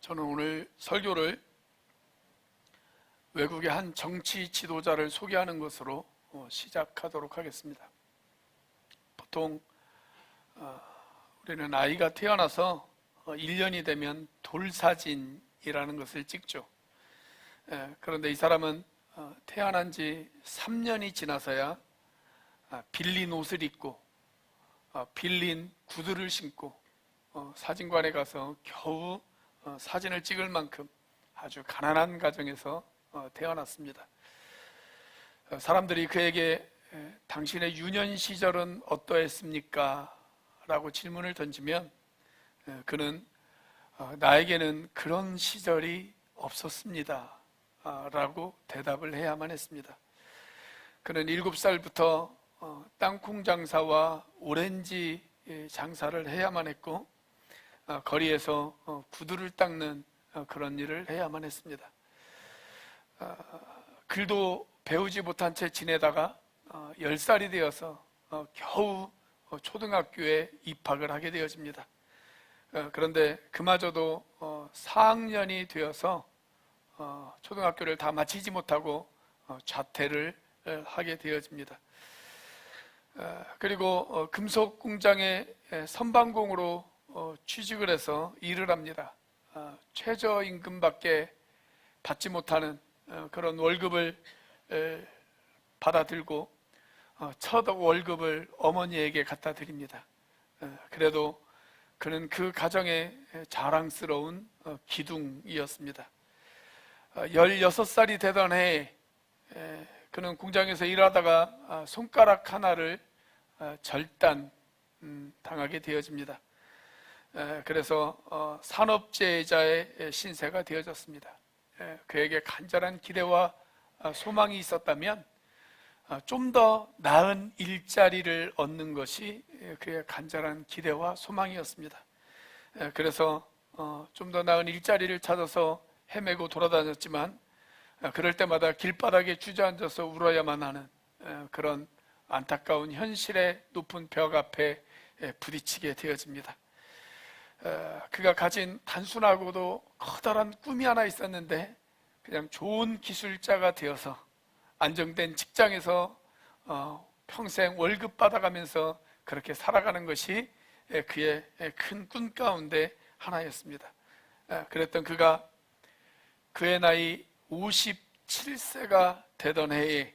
저는 오늘 설교를 외국의 한 정치 지도자를 소개하는 것으로 시작하도록 하겠습니다. 보통 우리는 아이가 태어나서 1년이 되면 돌사진이라는 것을 찍죠. 그런데 이 사람은 태어난 지 3년이 지나서야 빌린 옷을 입고 빌린 구두를 신고 사진관에 가서 겨우 사진을 찍을 만큼 아주 가난한 가정에서 태어났습니다. 사람들이 그에게 당신의 유년 시절은 어떠했습니까? 라고 질문을 던지면 그는 나에게는 그런 시절이 없었습니다 라고 대답을 해야만 했습니다. 그는 7살부터 땅콩 장사와 오렌지 장사를 해야만 했고 거리에서 구두를 닦는 그런 일을 해야만 했습니다. 글도 배우지 못한 채 지내다가 10살이 되어서 겨우 초등학교에 입학을 하게 되어집니다. 그런데 그마저도 4학년이 되어서 초등학교를 다 마치지 못하고 자퇴를 하게 되어집니다. 그리고 금속 공장의 선방공으로 취직을 해서 일을 합니다. 최저임금밖에 받지 못하는 그런 월급을 받아들고 첫 월급을 어머니에게 갖다 드립니다. 그래도 그는 그 가정의 자랑스러운 기둥이었습니다. 16살이 되던 해에 그는 공장에서 일하다가 손가락 하나를 절단 당하게 되어집니다. 그래서 산업재해자의 신세가 되어졌습니다. 그에게 간절한 기대와 소망이 있었다면 좀 더 나은 일자리를 얻는 것이 그의 간절한 기대와 소망이었습니다. 그래서 좀 더 나은 일자리를 찾아서 헤매고 돌아다녔지만 그럴 때마다 길바닥에 주저앉아서 울어야만 하는 그런 안타까운 현실의 높은 벽 앞에 부딪히게 되어집니다. 그가 가진 단순하고도 커다란 꿈이 하나 있었는데 그냥 좋은 기술자가 되어서 안정된 직장에서 평생 월급 받아가면서 그렇게 살아가는 것이 그의 큰 꿈 가운데 하나였습니다. 그랬던 그가 그의 나이 57세가 되던 해에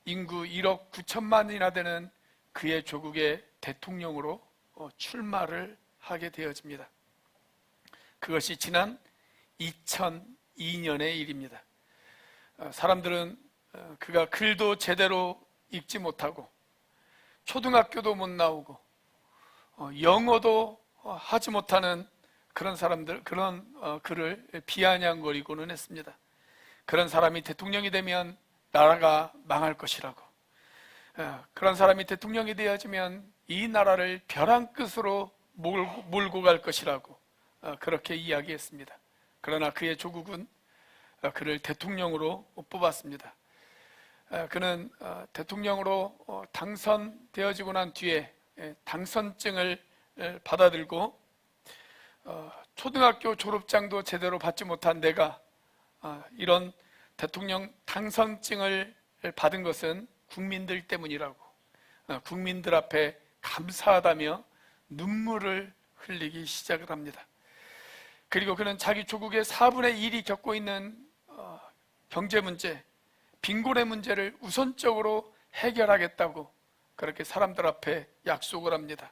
인구 1억 9천만이나 되는 그의 조국의 대통령으로 출마를 하게 되어집니다. 그것이 지난 2002년의 일입니다. 사람들은 그가 글도 제대로 읽지 못하고 초등학교도 못 나오고 영어도 하지 못하는 그런 사람들, 그런 그를 비아냥거리고는 했습니다. 그런 사람이 대통령이 되면 나라가 망할 것이라고, 그런 사람이 대통령이 되어지면 이 나라를 벼랑 끝으로 몰고 갈 것이라고 그렇게 이야기했습니다. 그러나 그의 조국은 그를 대통령으로 뽑았습니다. 그는 대통령으로 당선되어지고 난 뒤에 당선증을 받아들고 초등학교 졸업장도 제대로 받지 못한 내가 이런 대통령 당선증을 받은 것은 국민들 때문이라고, 국민들 앞에 감사하다며 눈물을 흘리기 시작을 합니다. 그리고 그는 자기 조국의 4분의 1이 겪고 있는 경제 문제, 빈곤의 문제를 우선적으로 해결하겠다고 그렇게 사람들 앞에 약속을 합니다.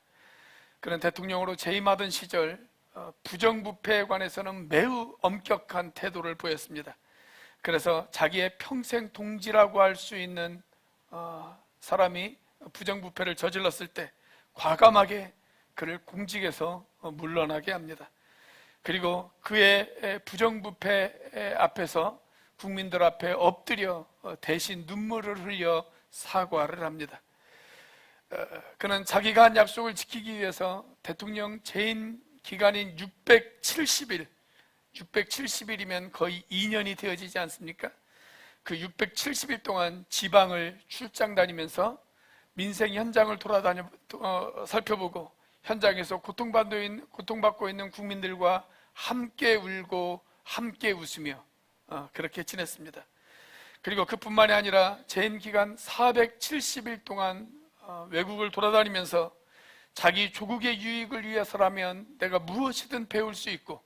그는 대통령으로 재임하던 시절 부정부패에 관해서는 매우 엄격한 태도를 보였습니다. 그래서 자기의 평생 동지라고 할 수 있는 사람이 부정부패를 저질렀을 때 과감하게 그를 공직에서 물러나게 합니다. 그리고 그의 부정부패 앞에서 국민들 앞에 엎드려 대신 눈물을 흘려 사과를 합니다. 그는 자기가 한 약속을 지키기 위해서 대통령 재임 기간인 670일, 670일이면 거의 2년이 되어지지 않습니까? 그 670일 동안 지방을 출장 다니면서 민생 현장을 살펴보고 현장에서 고통받고 있는 국민들과 함께 울고 함께 웃으며 그렇게 지냈습니다. 그리고 그뿐만이 아니라 재임 기간 470일 동안 외국을 돌아다니면서 자기 조국의 유익을 위해서라면 내가 무엇이든 배울 수 있고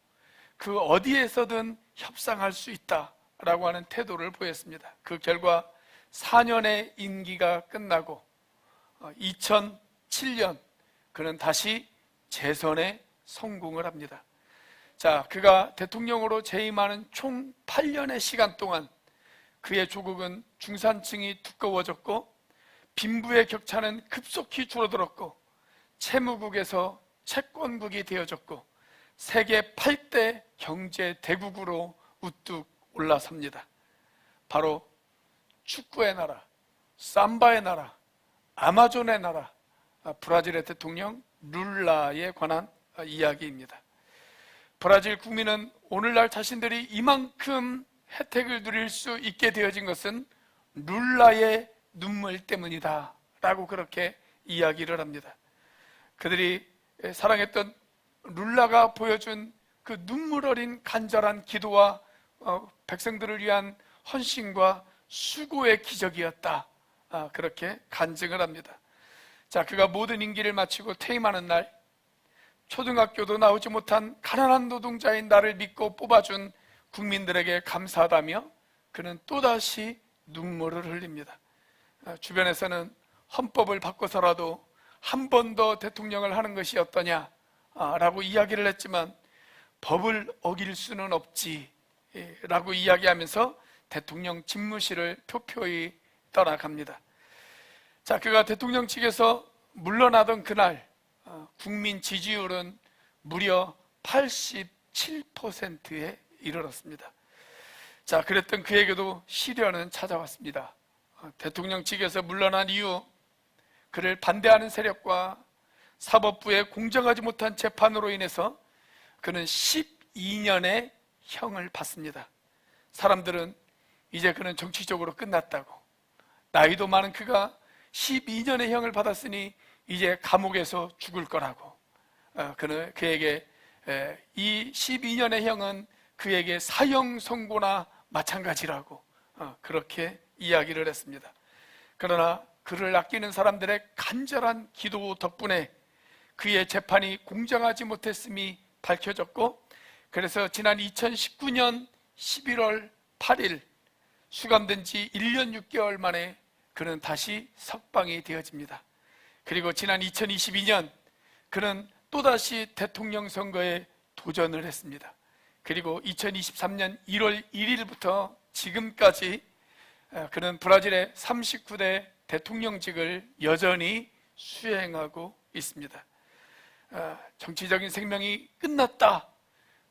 그 어디에서든 협상할 수 있다라고 하는 태도를 보였습니다. 그 결과 4년의 임기가 끝나고 2007년 그는 다시 재선에 성공을 합니다. 자, 그가 대통령으로 재임하는 총 8년의 시간 동안 그의 조국은 중산층이 두꺼워졌고 빈부의 격차는 급속히 줄어들었고 채무국에서 채권국이 되어졌고 세계 8대 경제 대국으로 우뚝 올라섭니다. 바로 축구의 나라, 삼바의 나라, 아마존의 나라, 브라질의 대통령 룰라에 관한 이야기입니다. 브라질 국민은 오늘날 자신들이 이만큼 혜택을 누릴 수 있게 되어진 것은 룰라의 눈물 때문이다 라고 그렇게 이야기를 합니다. 그들이 사랑했던 룰라가 보여준 그 눈물 어린 간절한 기도와 백성들을 위한 헌신과 수고의 기적이었다, 그렇게 간증을 합니다. 자, 그가 모든 임기를 마치고 퇴임하는 날, 초등학교도 나오지 못한 가난한 노동자인 나를 믿고 뽑아준 국민들에게 감사하다며 그는 또다시 눈물을 흘립니다. 주변에서는 헌법을 바꿔서라도 한 번 더 대통령을 하는 것이 어떠냐 라고 이야기를 했지만 법을 어길 수는 없지 라고 이야기하면서 대통령 집무실을 표표히 떠나갑니다. 자, 그가 대통령직에서 물러나던 그날 국민 지지율은 무려 87%에 이르렀습니다. 자, 그랬던 그에게도 시련은 찾아왔습니다. 대통령직에서 물러난 이후 그를 반대하는 세력과 사법부의 공정하지 못한 재판으로 인해서 그는 12년의 형을 받습니다. 사람들은 이제 그는 정치적으로 끝났다고, 나이도 많은 그가 12년의 형을 받았으니 이제 감옥에서 죽을 거라고, 그에게 이 12년의 형은 그에게 사형 선고나 마찬가지라고 그렇게 이야기를 했습니다. 그러나 그를 아끼는 사람들의 간절한 기도 덕분에 그의 재판이 공정하지 못했음이 밝혀졌고, 그래서 지난 2019년 11월 8일 수감된 지 1년 6개월 만에 그는 다시 석방이 되어집니다. 그리고 지난 2022년 그는 또다시 대통령 선거에 도전을 했습니다. 그리고 2023년 1월 1일부터 지금까지 그는 브라질의 39대 대통령직을 여전히 수행하고 있습니다. 정치적인 생명이 끝났다,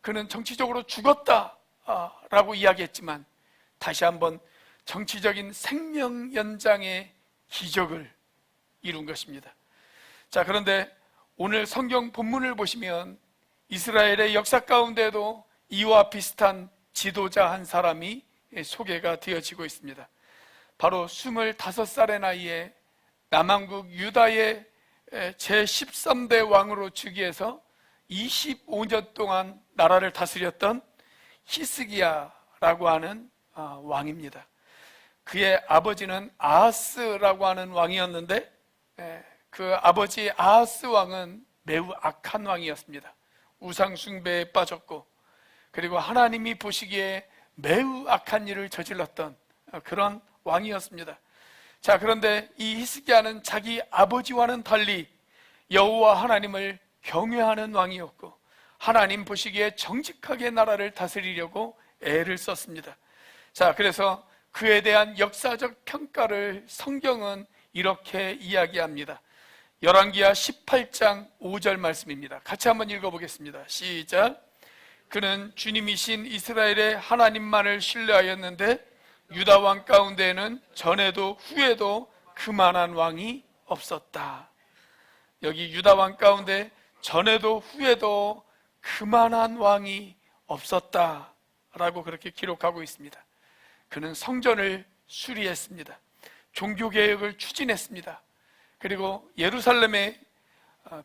그는 정치적으로 죽었다 라고 이야기했지만 다시 한번 정치적인 생명 연장의 기적을 이룬 것입니다. 자, 그런데 오늘 성경 본문을 보시면 이스라엘의 역사 가운데도 이와 비슷한 지도자 한 사람이 소개가 되어지고 있습니다. 바로 25살의 나이에 남왕국 유다의 제13대 왕으로 즉위해서 25년 동안 나라를 다스렸던 히스기야라고 하는 왕입니다. 그의 아버지는 아하스라고 하는 왕이었는데 그 아버지 아하스 왕은 매우 악한 왕이었습니다. 우상 숭배에 빠졌고, 그리고 하나님이 보시기에 매우 악한 일을 저질렀던 그런 왕이었습니다. 자, 그런데 이 히스기야는 자기 아버지와는 달리 여호와 하나님을 경외하는 왕이었고 하나님 보시기에 정직하게 나라를 다스리려고 애를 썼습니다. 자, 그래서 그에 대한 역사적 평가를 성경은 이렇게 이야기합니다. 열왕기하 18장 5절 말씀입니다. 같이 한번 읽어보겠습니다. 시작. 그는 주님이신 이스라엘의 하나님만을 신뢰하였는데 유다 왕 가운데에는 전에도 후에도 그만한 왕이 없었다. 여기 유다 왕 가운데 전에도 후에도 그만한 왕이 없었다 라고 그렇게 기록하고 있습니다. 그는 성전을 수리했습니다. 종교개혁을 추진했습니다. 그리고 예루살렘에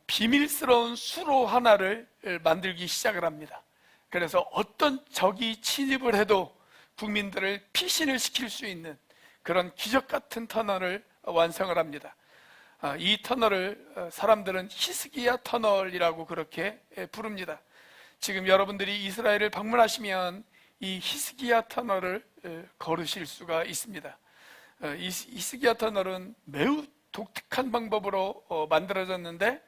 비밀스러운 수로 하나를 만들기 시작을 합니다. 그래서 어떤 적이 침입을 해도 국민들을 피신을 시킬 수 있는 그런 기적 같은 터널을 완성을 합니다. 이 터널을 사람들은 히스기야 터널이라고 그렇게 부릅니다. 지금 여러분들이 이스라엘을 방문하시면 이 히스기야 터널을 걸으실 수가 있습니다. 이 히스기야 터널은 매우 독특한 방법으로 만들어졌는데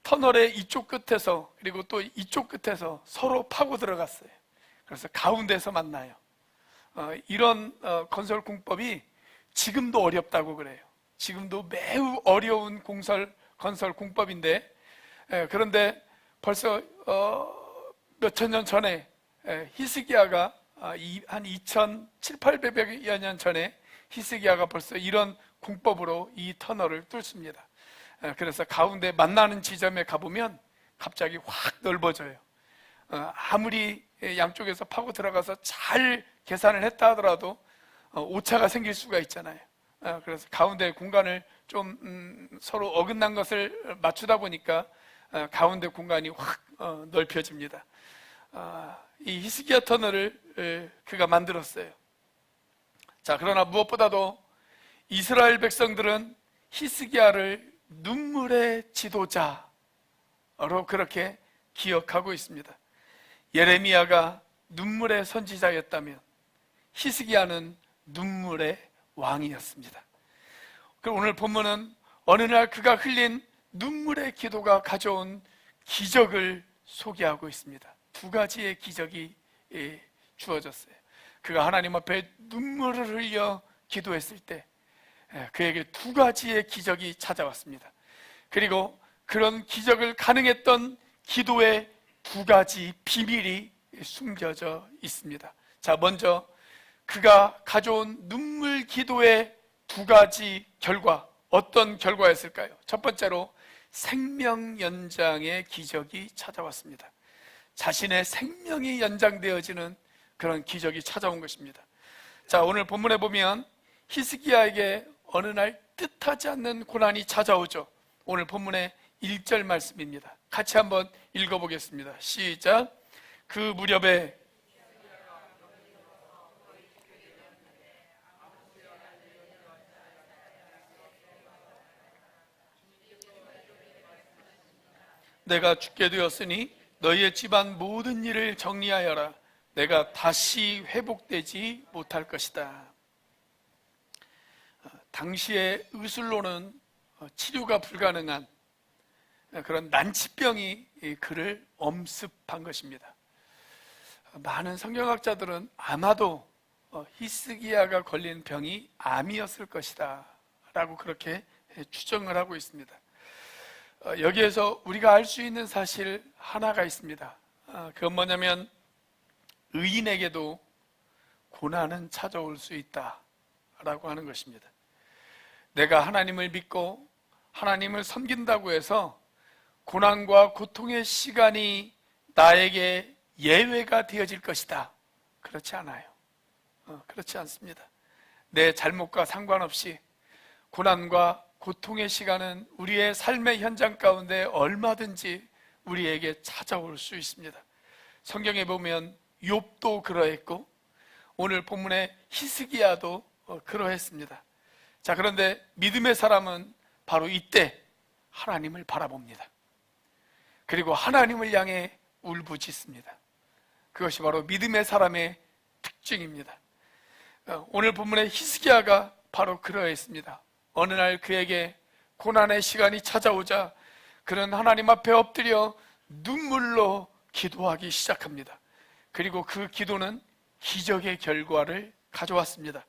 터널의 이쪽 끝에서 그리고 또 이쪽 끝에서 서로 파고 들어갔어요. 그래서 가운데서 만나요. 이런 건설 공법이 지금도 어렵다고 그래요. 지금도 매우 어려운 건설 공법인데, 그런데 벌써 몇천 년 전에 히스기야가 한 2700~800여 년 전에 히스기야가 벌써 이런 공법으로 이 터널을 뚫습니다. 그래서 가운데 만나는 지점에 가보면 갑자기 확 넓어져요. 아무리 양쪽에서 파고 들어가서 잘 계산을 했다 하더라도 오차가 생길 수가 있잖아요. 그래서 가운데 공간을 좀 서로 어긋난 것을 맞추다 보니까 가운데 공간이 확 넓혀집니다. 이 히스기야 터널을 그가 만들었어요. 자, 그러나 무엇보다도 이스라엘 백성들은 히스기야를 눈물의 지도자로 그렇게 기억하고 있습니다. 예레미야가 눈물의 선지자였다면 히스기야는 눈물의 왕이었습니다. 그럼 오늘 본문은 어느 날 그가 흘린 눈물의 기도가 가져온 기적을 소개하고 있습니다. 두 가지의 기적이 주어졌어요. 그가 하나님 앞에 눈물을 흘려 기도했을 때 그에게 두 가지의 기적이 찾아왔습니다. 그리고 그런 기적을 가능했던 기도의 두 가지 비밀이 숨겨져 있습니다. 자, 먼저 그가 가져온 눈물 기도의 두 가지 결과, 어떤 결과였을까요? 첫 번째로 생명 연장의 기적이 찾아왔습니다. 자신의 생명이 연장되어지는 그런 기적이 찾아온 것입니다. 자, 오늘 본문에 보면 히스기야에게 어느 날 뜻하지 않는 고난이 찾아오죠. 오늘 본문의 1절 말씀입니다. 같이 한번 읽어보겠습니다. 시작. 그 무렵에 내가 죽게 되었으니 너희의 집안 모든 일을 정리하여라. 내가 다시 회복되지 못할 것이다. 당시의 의술로는 치료가 불가능한 그런 난치병이 그를 엄습한 것입니다. 많은 성경학자들은 아마도 히스기야가 걸린 병이 암이었을 것이다 라고 그렇게 추정을 하고 있습니다. 여기에서 우리가 알 수 있는 사실 하나가 있습니다. 그건 뭐냐면 의인에게도 고난은 찾아올 수 있다 라고 하는 것입니다. 내가 하나님을 믿고 하나님을 섬긴다고 해서 고난과 고통의 시간이 나에게 예외가 되어질 것이다, 그렇지 않아요. 그렇지 않습니다. 내 잘못과 상관없이 고난과 고통의 시간은 우리의 삶의 현장 가운데 얼마든지 우리에게 찾아올 수 있습니다. 성경에 보면 욥도 그러했고 오늘 본문의 히스기야도 그러했습니다. 자, 그런데 믿음의 사람은 바로 이때 하나님을 바라봅니다. 그리고 하나님을 향해 울부짖습니다. 그것이 바로 믿음의 사람의 특징입니다. 오늘 본문의 히스기야가 바로 그러했습니다. 어느 날 그에게 고난의 시간이 찾아오자 그는 하나님 앞에 엎드려 눈물로 기도하기 시작합니다. 그리고 그 기도는 기적의 결과를 가져왔습니다.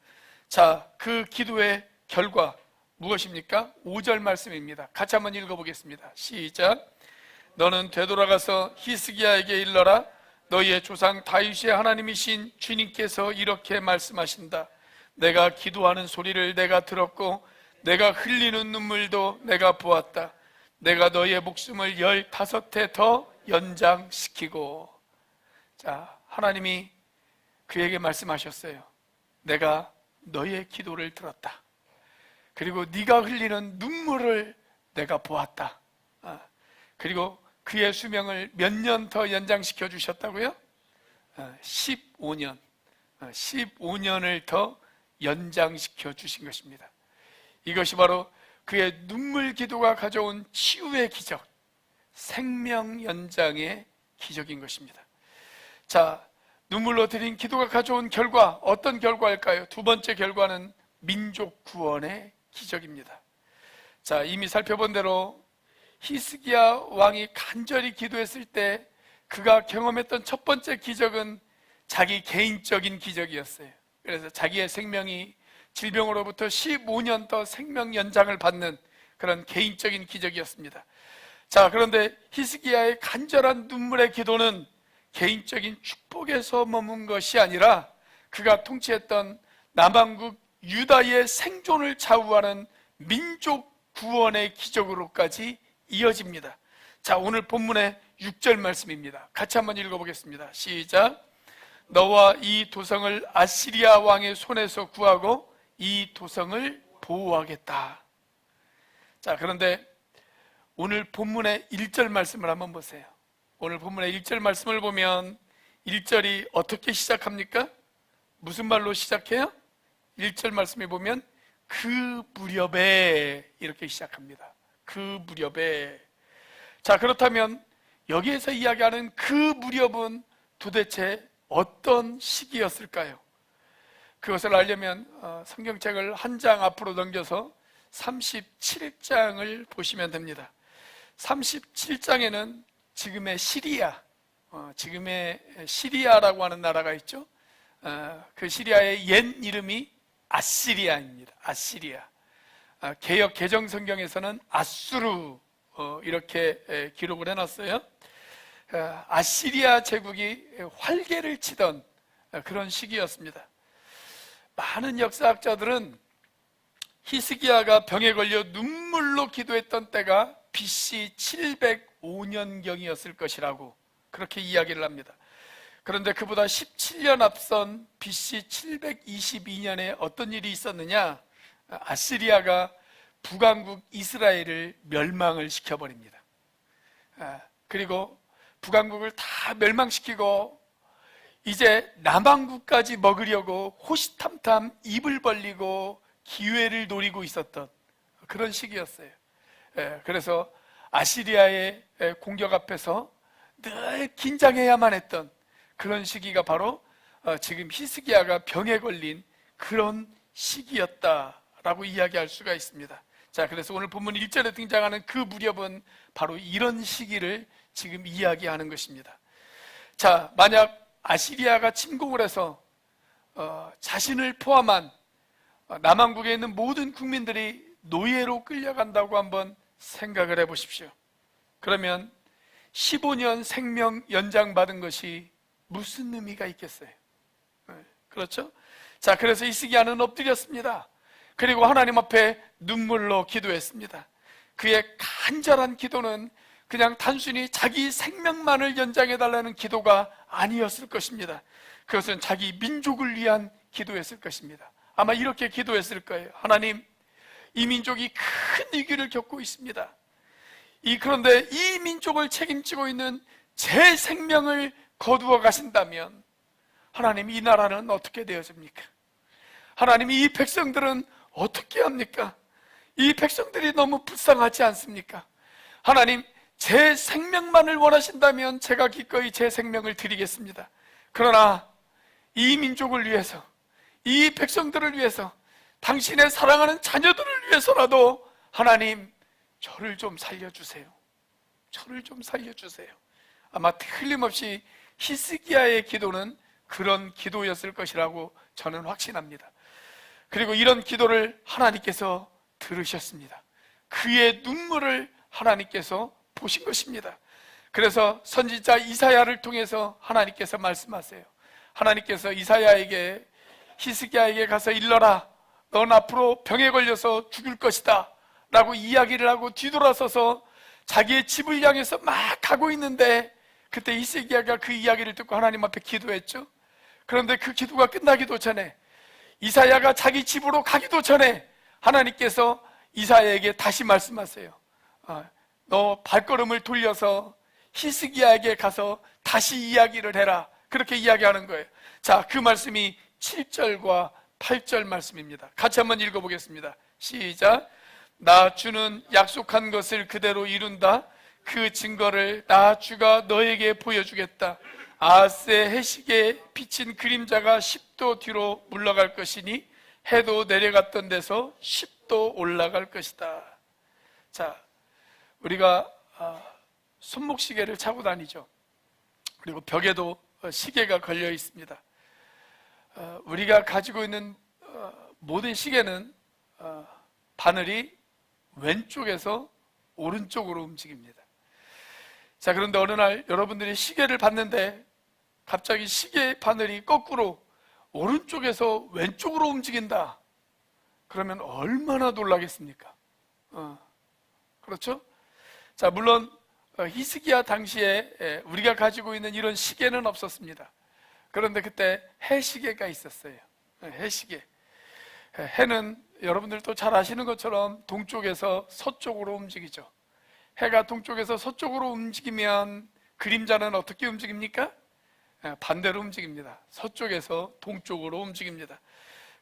자, 그 기도의 결과 무엇입니까? 5절 말씀입니다. 같이 한번 읽어보겠습니다. 시작. 너는 되돌아가서 히스기야에게 일러라. 너희의 조상 다윗의 하나님이신 주님께서 이렇게 말씀하신다. 내가 기도하는 소리를 내가 들었고 내가 흘리는 눈물도 내가 보았다. 내가 너희의 목숨을 15해 더 연장시키고. 자, 하나님이 그에게 말씀하셨어요. 내가 너희의 기도를 들었다. 그리고 네가 흘리는 눈물을 내가 보았다. 그리고 그의 수명을 몇 년 더 연장시켜 주셨다고요? 15년. 15년을 더 연장시켜 주신 것입니다. 이것이 바로 그의 눈물 기도가 가져온 치유의 기적, 생명 연장의 기적인 것입니다. 자, 눈물로 드린 기도가 가져온 결과, 어떤 결과일까요? 두 번째 결과는 민족 구원의 기적입니다. 자, 이미 살펴본 대로 히스기야 왕이 간절히 기도했을 때 그가 경험했던 첫 번째 기적은 자기 개인적인 기적이었어요. 그래서 자기의 생명이 질병으로부터 15년 더 생명 연장을 받는 그런 개인적인 기적이었습니다. 자, 그런데 히스기야의 간절한 눈물의 기도는 개인적인 축복에서 머문 것이 아니라 그가 통치했던 남왕국 유다의 생존을 좌우하는 민족 구원의 기적으로까지 이어집니다. 자, 오늘 본문의 6절 말씀입니다. 같이 한번 읽어보겠습니다. 시작. 너와 이 도성을 아시리아 왕의 손에서 구하고 이 도성을 보호하겠다. 자, 그런데 오늘 본문의 1절 말씀을 한번 보세요. 오늘 본문의 1절 말씀을 보면 1절이 어떻게 시작합니까? 무슨 말로 시작해요? 1절 말씀에 보면 그 무렵에 이렇게 시작합니다. 그 무렵에. 자, 그렇다면 여기에서 이야기하는 그 무렵은 도대체 어떤 시기였을까요? 그것을 알려면 성경책을 한 장 앞으로 넘겨서 37장을 보시면 됩니다. 37장에는 지금의 시리아라고 하는 나라가 있죠. 그 시리아의 옛 이름이 아시리아입니다. 아시리아. 개역 개정 성경에서는 아수르 이렇게 기록을 해놨어요. 아시리아 제국이 활개를 치던 그런 시기였습니다. 많은 역사학자들은 히스기야가 병에 걸려 눈물로 기도했던 때가 BC 705년경이었을 것이라고 그렇게 이야기를 합니다. 그런데 그보다 17년 앞선 BC 722년에 어떤 일이 있었느냐? 아시리아가 북왕국 이스라엘을 멸망을 시켜버립니다. 그리고 북왕국을 다 멸망시키고 이제 남왕국까지 먹으려고 호시탐탐 입을 벌리고 기회를 노리고 있었던 그런 시기였어요. 그래서 아시리아의 공격 앞에서 늘 긴장해야만 했던 그런 시기가 바로 지금 히스기야가 병에 걸린 그런 시기였다라고 이야기할 수가 있습니다. 자, 그래서 오늘 본문 1절에 등장하는 그 무렵은 바로 이런 시기를 지금 이야기하는 것입니다. 자, 만약 아시리아가 침공을 해서 자신을 포함한 남왕국에 있는 모든 국민들이 노예로 끌려간다고 한번 생각을 해보십시오. 그러면 15년 생명 연장받은 것이 무슨 의미가 있겠어요? 그렇죠? 자, 그래서 히스기야는 엎드렸습니다. 그리고 하나님 앞에 눈물로 기도했습니다. 그의 간절한 기도는 그냥 단순히 자기 생명만을 연장해달라는 기도가 아니었을 것입니다. 그것은 자기 민족을 위한 기도였을 것입니다. 아마 이렇게 기도했을 거예요. 하나님, 이 민족이 큰 위기를 겪고 있습니다. 그런데 이 민족을 책임지고 있는 제 생명을 거두어 가신다면 하나님, 이 나라는 어떻게 되어집니까? 하나님, 이 백성들은 어떻게 합니까? 이 백성들이 너무 불쌍하지 않습니까? 하나님, 제 생명만을 원하신다면 제가 기꺼이 제 생명을 드리겠습니다. 그러나 이 민족을 위해서, 이 백성들을 위해서, 당신의 사랑하는 자녀들을 위해서라도 하나님, 저를 좀 살려주세요. 저를 좀 살려주세요. 아마 틀림없이 히스기야의 기도는 그런 기도였을 것이라고 저는 확신합니다. 그리고 이런 기도를 하나님께서 들으셨습니다. 그의 눈물을 하나님께서 보신 것입니다. 그래서 선지자 이사야를 통해서 하나님께서 말씀하세요. 하나님께서 이사야에게, 히스기야에게 가서 일러라, 넌 앞으로 병에 걸려서 죽을 것이다 라고 이야기를 하고 뒤돌아서서 자기의 집을 향해서 막 가고 있는데, 그때 히스기야가 그 이야기를 듣고 하나님 앞에 기도했죠. 그런데 그 기도가 끝나기도 전에, 이사야가 자기 집으로 가기도 전에 하나님께서 이사야에게 다시 말씀하세요. 너 발걸음을 돌려서 히스기야에게 가서 다시 이야기를 해라, 그렇게 이야기하는 거예요. 자, 그 말씀이 7절과 8절 말씀입니다. 같이 한번 읽어보겠습니다. 시작. 나 주는 약속한 것을 그대로 이룬다. 그 증거를 나 주가 너에게 보여주겠다. 아하스의 해식에 비친 그림자가 10도 뒤로 물러갈 것이니 해도 내려갔던 데서 10도 올라갈 것이다. 자, 우리가 손목시계를 차고 다니죠. 그리고 벽에도 시계가 걸려 있습니다. 우리가 가지고 있는 모든 시계는 바늘이 왼쪽에서 오른쪽으로 움직입니다. 자, 그런데 어느 날 여러분들이 시계를 봤는데 갑자기 시계 바늘이 거꾸로 오른쪽에서 왼쪽으로 움직인다. 그러면 얼마나 놀라겠습니까? 그렇죠? 자, 물론 히스기야 당시에 우리가 가지고 있는 이런 시계는 없었습니다. 그런데 그때 해시계가 있었어요. 해시계. 해는 여러분들도 잘 아시는 것처럼 동쪽에서 서쪽으로 움직이죠. 해가 동쪽에서 서쪽으로 움직이면 그림자는 어떻게 움직입니까? 반대로 움직입니다. 서쪽에서 동쪽으로 움직입니다.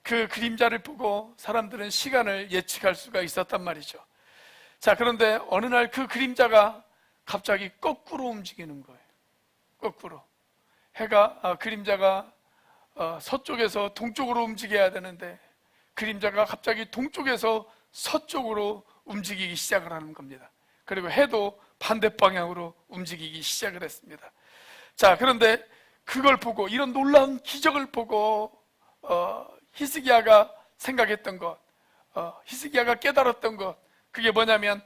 그 그림자를 보고 사람들은 시간을 예측할 수가 있었단 말이죠. 자, 그런데 어느 날 그 그림자가 갑자기 거꾸로 움직이는 거예요. 거꾸로. 그림자가 서쪽에서 동쪽으로 움직여야 되는데 그림자가 갑자기 동쪽에서 서쪽으로 움직이기 시작을 하는 겁니다. 그리고 해도 반대 방향으로 움직이기 시작을 했습니다. 자, 그런데 그걸 보고, 이런 놀라운 기적을 보고 히스기야가 생각했던 것, 히스기야가 깨달았던 것, 그게 뭐냐면,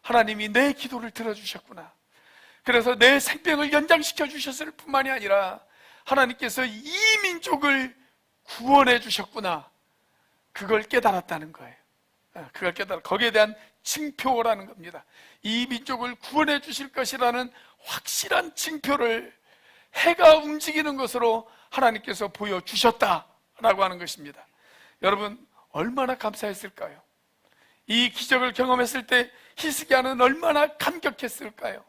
하나님이 내 기도를 들어주셨구나. 그래서 내 생명을 연장시켜 주셨을 뿐만이 아니라 하나님께서 이 민족을 구원해 주셨구나. 그걸 깨달았다는 거예요. 그걸 거기에 대한 징표라는 겁니다. 이 민족을 구원해 주실 것이라는 확실한 징표를 해가 움직이는 것으로 하나님께서 보여주셨다라고 하는 것입니다. 여러분, 얼마나 감사했을까요? 이 기적을 경험했을 때 히스기야는 얼마나 감격했을까요?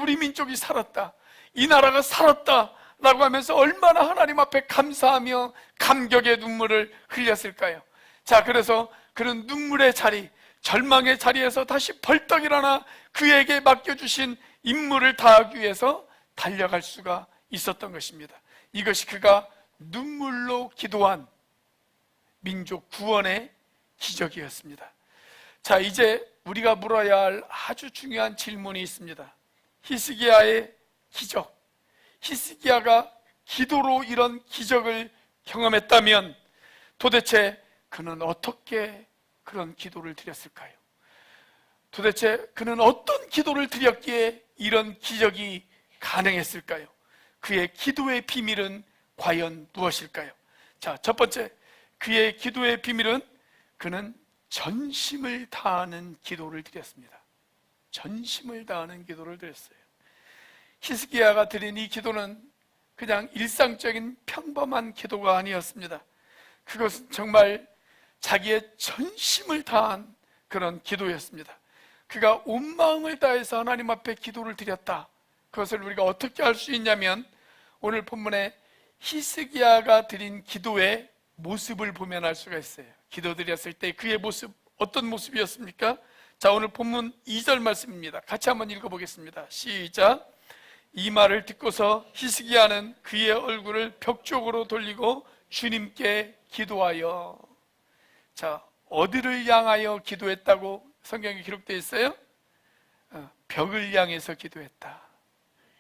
우리 민족이 살았다, 이 나라가 살았다 라고 하면서 얼마나 하나님 앞에 감사하며 감격의 눈물을 흘렸을까요? 자, 그래서 그런 눈물의 자리, 절망의 자리에서 다시 벌떡 일어나 그에게 맡겨주신 임무를 다하기 위해서 달려갈 수가 있었던 것입니다. 이것이 그가 눈물로 기도한 민족 구원의 기적이었습니다. 자, 이제 우리가 물어야 할 아주 중요한 질문이 있습니다. 히스기야의 기적, 히스기야가 기도로 이런 기적을 경험했다면 도대체 그는 어떻게 그런 기도를 드렸을까요? 도대체 그는 어떤 기도를 드렸기에 이런 기적이 가능했을까요? 그의 기도의 비밀은 과연 무엇일까요? 자, 첫 번째, 그의 기도의 비밀은 그는 전심을 다하는 기도를 드렸습니다. 전심을 다하는 기도를 드렸어요. 히스기야가 드린 이 기도는 그냥 일상적인 평범한 기도가 아니었습니다. 그것은 정말 자기의 전심을 다한 그런 기도였습니다. 그가 온 마음을 다해서 하나님 앞에 기도를 드렸다. 그것을 우리가 어떻게 알 수 있냐면 오늘 본문에 히스기야가 드린 기도의 모습을 보면 알 수가 있어요. 기도 드렸을 때 그의 모습, 어떤 모습이었습니까? 자, 오늘 본문 2절 말씀입니다. 같이 한번 읽어보겠습니다. 시작. 이 말을 듣고서 히스기야는 그의 얼굴을 벽 쪽으로 돌리고 주님께 기도하여. 자, 어디를 향하여 기도했다고 성경에 기록되어 있어요? 벽을 향해서 기도했다.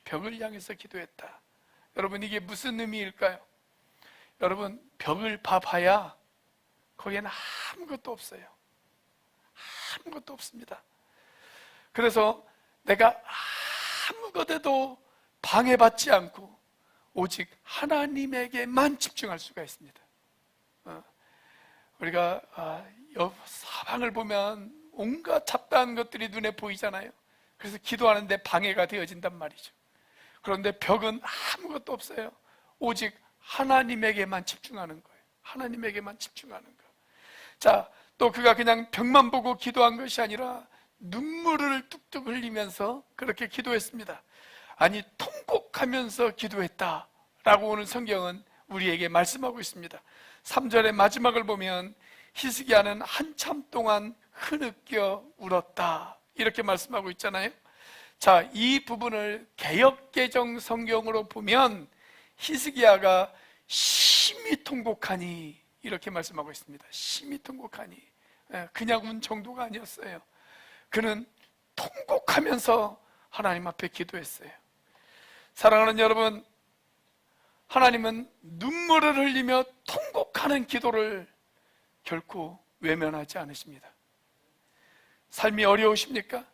벽을 향해서 기도했다. 여러분, 이게 무슨 의미일까요? 여러분, 벽을 봐봐야 거기에는 아무것도 없어요. 아무것도 없습니다. 그래서 내가 아무것에도 방해받지 않고 오직 하나님에게만 집중할 수가 있습니다. 우리가 옆 사방을 보면 온갖 잡다한 것들이 눈에 보이잖아요. 그래서 기도하는데 방해가 되어진단 말이죠. 그런데 벽은 아무것도 없어요. 오직 하나님에게만 집중하는 거예요. 하나님에게만 집중하는 거. 자, 또 그가 그냥 벽만 보고 기도한 것이 아니라 눈물을 뚝뚝 흘리면서 그렇게 기도했습니다. 아니, 통곡하면서 기도했다라고 오늘 성경은 우리에게 말씀하고 있습니다. 3절의 마지막을 보면 히스기야는 한참 동안 흐느껴 울었다, 이렇게 말씀하고 있잖아요. 자, 이 부분을 개역개정 성경으로 보면 히스기야가 심히 통곡하니, 이렇게 말씀하고 있습니다. 심히 통곡하니, 그냥 운 정도가 아니었어요. 그는 통곡하면서 하나님 앞에 기도했어요. 사랑하는 여러분, 하나님은 눈물을 흘리며 통곡하는 기도를 결코 외면하지 않으십니다. 삶이 어려우십니까?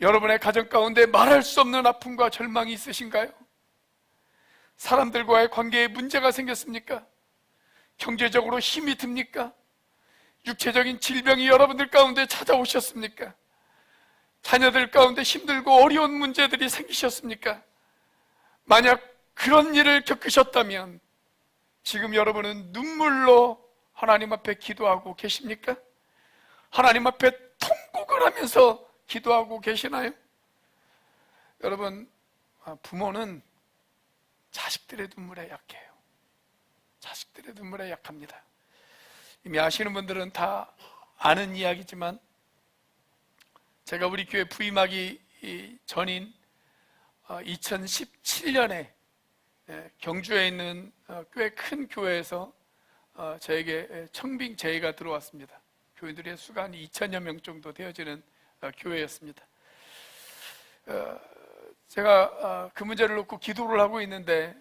여러분의 가정 가운데 말할 수 없는 아픔과 절망이 있으신가요? 사람들과의 관계에 문제가 생겼습니까? 경제적으로 힘이 듭니까? 육체적인 질병이 여러분들 가운데 찾아오셨습니까? 자녀들 가운데 힘들고 어려운 문제들이 생기셨습니까? 만약 그런 일을 겪으셨다면 지금 여러분은 눈물로 하나님 앞에 기도하고 계십니까? 하나님 앞에 통곡을 하면서 기도하고 계시나요? 여러분, 부모는 자식들의 눈물에 약해요. 자식들의 눈물에 약합니다. 이미 아시는 분들은 다 아는 이야기지만, 제가 우리 교회 부임하기 전인 2017년에 경주에 있는 꽤 큰 교회에서 저에게 청빙 제의가 들어왔습니다. 교인들의 수가 한 2,000여 명 정도 되어지는 교회였습니다. 제가 그 문제를 놓고 기도를 하고 있는데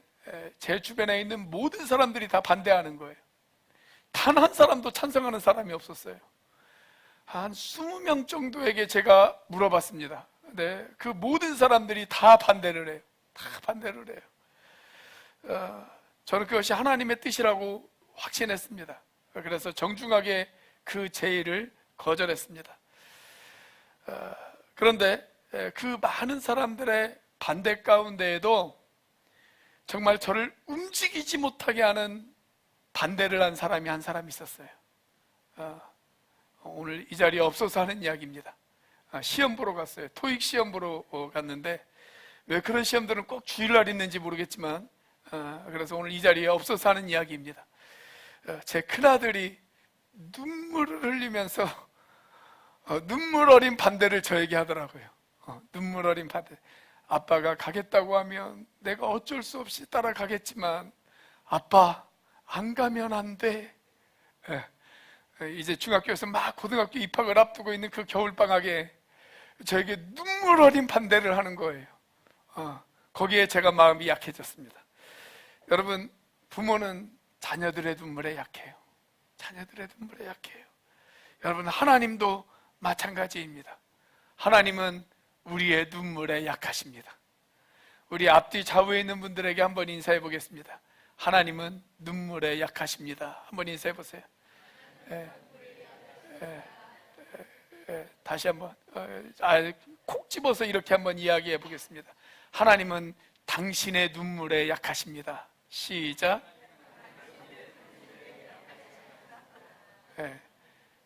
제 주변에 있는 모든 사람들이 다 반대하는 거예요. 단 한 사람도 찬성하는 사람이 없었어요. 한 20명 정도에게 제가 물어봤습니다. 네, 그 모든 사람들이 다 반대를 해요. 다 반대를 해요. 저는 그것이 하나님의 뜻이라고 확신했습니다. 그래서 정중하게 그 제의를 거절했습니다. 그런데 그 많은 사람들의 반대 가운데에도 정말 저를 움직이지 못하게 하는 반대를 한 사람이 한 사람 있었어요. 오늘 이 자리에 없어서 하는 이야기입니다. 시험 보러 갔어요. 토익 시험 보러 갔는데, 왜 그런 시험들은 꼭 주일날 있는지 모르겠지만, 그래서 오늘 이 자리에 없어서 하는 이야기입니다. 제 큰아들이 눈물을 흘리면서 눈물 어린 반대를 저에게 하더라고요. 눈물 어린 반대. 아빠가 가겠다고 하면 내가 어쩔 수 없이 따라가겠지만 아빠 안 가면 안 돼. 이제 중학교에서 막 고등학교 입학을 앞두고 있는 그 겨울방학에 저에게 눈물 어린 반대를 하는 거예요. 거기에 제가 마음이 약해졌습니다. 여러분, 부모는 자녀들의 눈물에 약해요. 자녀들의 눈물에 약해요. 여러분, 하나님도 마찬가지입니다. 하나님은 우리의 눈물에 약하십니다. 우리 앞뒤 좌우에 있는 분들에게 한번 인사해 보겠습니다. 하나님은 눈물에 약하십니다. 한번 인사해 보세요. 다시 한번 콕 집어서 이렇게 한번 이야기해 보겠습니다. 하나님은 당신의 눈물에 약하십니다. 시작.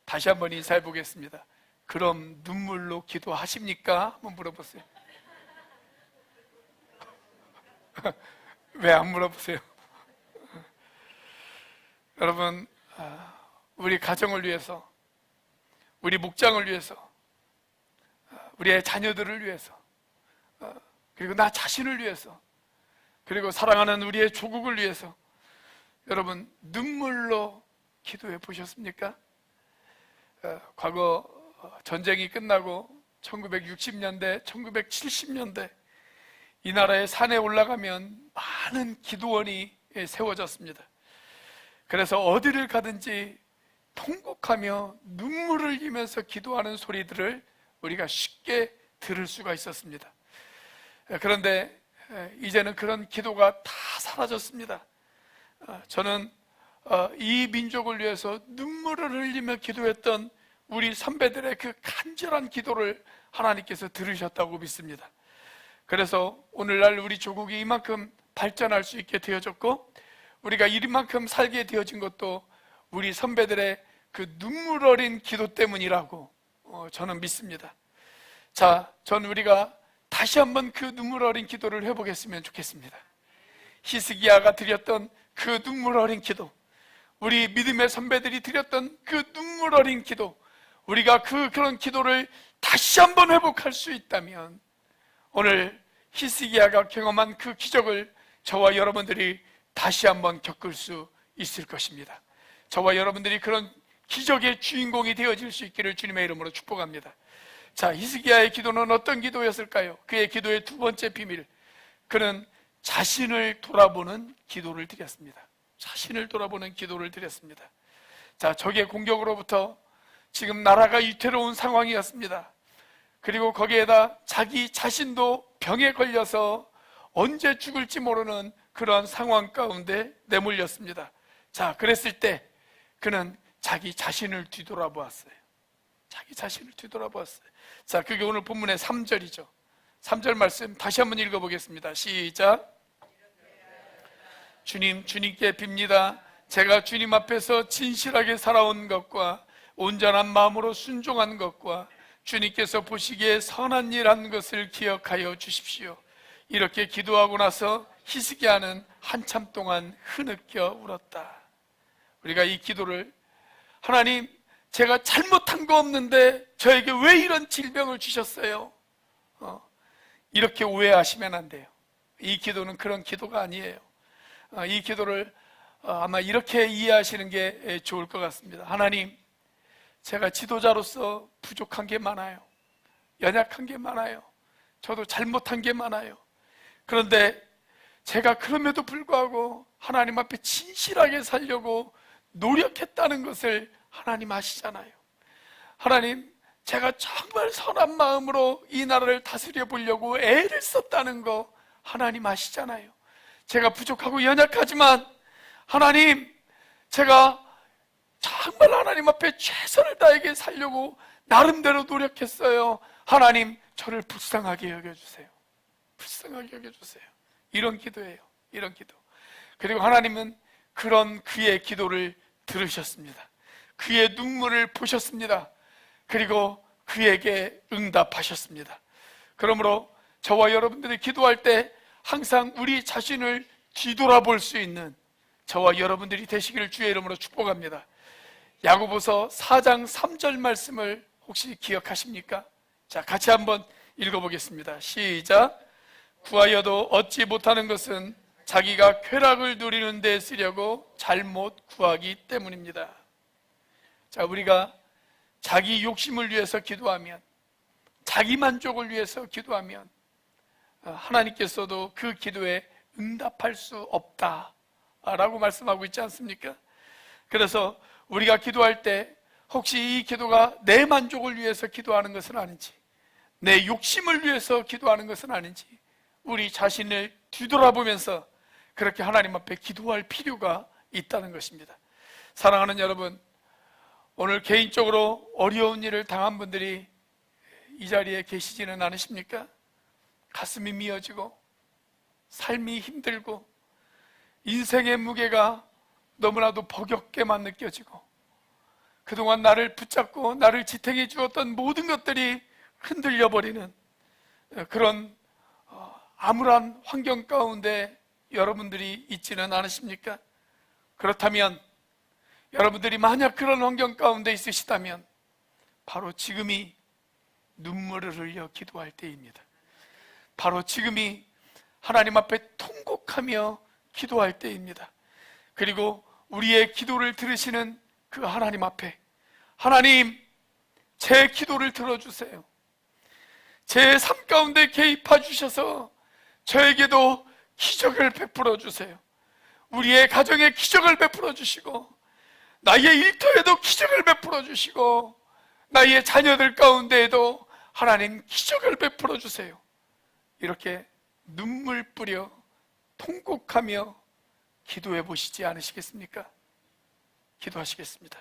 다시 한번 인사해 보겠습니다. 그럼 눈물로 기도하십니까? 한번 물어보세요. 왜 안 물어보세요? 여러분, 우리 가정을 위해서, 우리 목장을 위해서, 우리의 자녀들을 위해서, 그리고 나 자신을 위해서, 그리고 사랑하는 우리의 조국을 위해서 여러분, 눈물로 기도해 보셨습니까? 과거 전쟁이 끝나고 1960년대, 1970년대 이 나라의 산에 올라가면 많은 기도원이 세워졌습니다. 그래서 어디를 가든지 통곡하며 눈물을 흘리면서 기도하는 소리들을 우리가 쉽게 들을 수가 있었습니다. 그런데 이제는 그런 기도가 다 사라졌습니다. 저는 이 민족을 위해서 눈물을 흘리며 기도했던 우리 선배들의 그 간절한 기도를 하나님께서 들으셨다고 믿습니다. 그래서 오늘날 우리 조국이 이만큼 발전할 수 있게 되어졌고, 우리가 이만큼 살게 되어진 것도 우리 선배들의 그 눈물 어린 기도 때문이라고 저는 믿습니다. 자, 전 우리가 다시 한번 그 눈물 어린 기도를 해보겠으면 좋겠습니다. 히스기야가 드렸던 그 눈물 어린 기도, 우리 믿음의 선배들이 드렸던 그 눈물 어린 기도, 우리가 그런 기도를 다시 한번 회복할 수 있다면 오늘 히스기야가 경험한 그 기적을 저와 여러분들이 다시 한번 겪을 수 있을 것입니다. 저와 여러분들이 그런 기적의 주인공이 되어질 수 있기를 주님의 이름으로 축복합니다. 자, 히스기야의 기도는 어떤 기도였을까요? 그의 기도의 두 번째 비밀, 그는 자신을 돌아보는 기도를 드렸습니다. 자신을 돌아보는 기도를 드렸습니다. 자, 적의 공격으로부터 지금 나라가 위태로운 상황이었습니다. 그리고 거기에다 자기 자신도 병에 걸려서 언제 죽을지 모르는 그러한 상황 가운데 내몰렸습니다. 자, 그랬을 때 그는 자기 자신을 뒤돌아보았어요. 자기 자신을 뒤돌아보았어요. 자, 그게 오늘 본문의 3절이죠. 3절 말씀 다시 한번 읽어보겠습니다. 시작. 주님께 빕니다. 제가 주님 앞에서 진실하게 살아온 것과 온전한 마음으로 순종한 것과 주님께서 보시기에 선한 일 한 것을 기억하여 주십시오. 이렇게 기도하고 나서 히스기야는 한참 동안 흐느껴 울었다. 우리가 이 기도를, 하나님, 제가 잘못한 거 없는데 저에게 왜 이런 질병을 주셨어요? 이렇게 오해하시면 안 돼요. 이 기도는 그런 기도가 아니에요. 이 기도를 아마 이렇게 이해하시는 게 좋을 것 같습니다. 하나님, 제가 지도자로서 부족한 게 많아요. 연약한 게 많아요. 저도 잘못한 게 많아요. 그런데 제가 그럼에도 불구하고 하나님 앞에 진실하게 살려고 노력했다는 것을 하나님 아시잖아요. 하나님, 제가 정말 선한 마음으로 이 나라를 다스려 보려고 애를 썼다는 거 하나님 아시잖아요. 제가 부족하고 연약하지만 하나님, 제가 정말 하나님 앞에 최선을 다하게 살려고 나름대로 노력했어요. 하나님, 저를 불쌍하게 여겨주세요. 불쌍하게 여겨주세요. 이런 기도예요. 이런 기도. 그리고 하나님은 그런 그의 기도를 들으셨습니다. 그의 눈물을 보셨습니다. 그리고 그에게 응답하셨습니다. 그러므로 저와 여러분들이 기도할 때 항상 우리 자신을 뒤돌아볼 수 있는 저와 여러분들이 되시기를 주의 이름으로 축복합니다. 야고보서 4장 3절 말씀을 혹시 기억하십니까? 자, 같이 한번 읽어보겠습니다. 시작. 구하여도 얻지 못하는 것은 자기가 쾌락을 누리는 데 쓰려고 잘못 구하기 때문입니다. 자, 우리가 자기 욕심을 위해서 기도하면, 자기 만족을 위해서 기도하면 하나님께서도 그 기도에 응답할 수 없다라고 말씀하고 있지 않습니까? 그래서 우리가 기도할 때 혹시 이 기도가 내 만족을 위해서 기도하는 것은 아닌지, 내 욕심을 위해서 기도하는 것은 아닌지 우리 자신을 뒤돌아보면서 그렇게 하나님 앞에 기도할 필요가 있다는 것입니다. 사랑하는 여러분, 오늘 개인적으로 어려운 일을 당한 분들이 이 자리에 계시지는 않으십니까? 가슴이 미어지고 삶이 힘들고 인생의 무게가 너무나도 버겁게만 느껴지고 그동안 나를 붙잡고 나를 지탱해 주었던 모든 것들이 흔들려 버리는 그런 암울한 환경 가운데 여러분들이 있지는 않으십니까? 그렇다면 여러분들이 만약 그런 환경 가운데 있으시다면 바로 지금이 눈물을 흘려 기도할 때입니다. 바로 지금이 하나님 앞에 통곡하며 기도할 때입니다. 그리고 우리의 기도를 들으시는 그 하나님 앞에, 하나님, 제 기도를 들어주세요. 제 삶 가운데 개입해 주셔서 저에게도 기적을 베풀어 주세요. 우리의 가정에 기적을 베풀어 주시고 나의 일터에도 기적을 베풀어 주시고 나의 자녀들 가운데에도 하나님 기적을 베풀어 주세요. 이렇게 눈물 뿌려 통곡하며 기도해 보시지 않으시겠습니까? 기도하시겠습니다.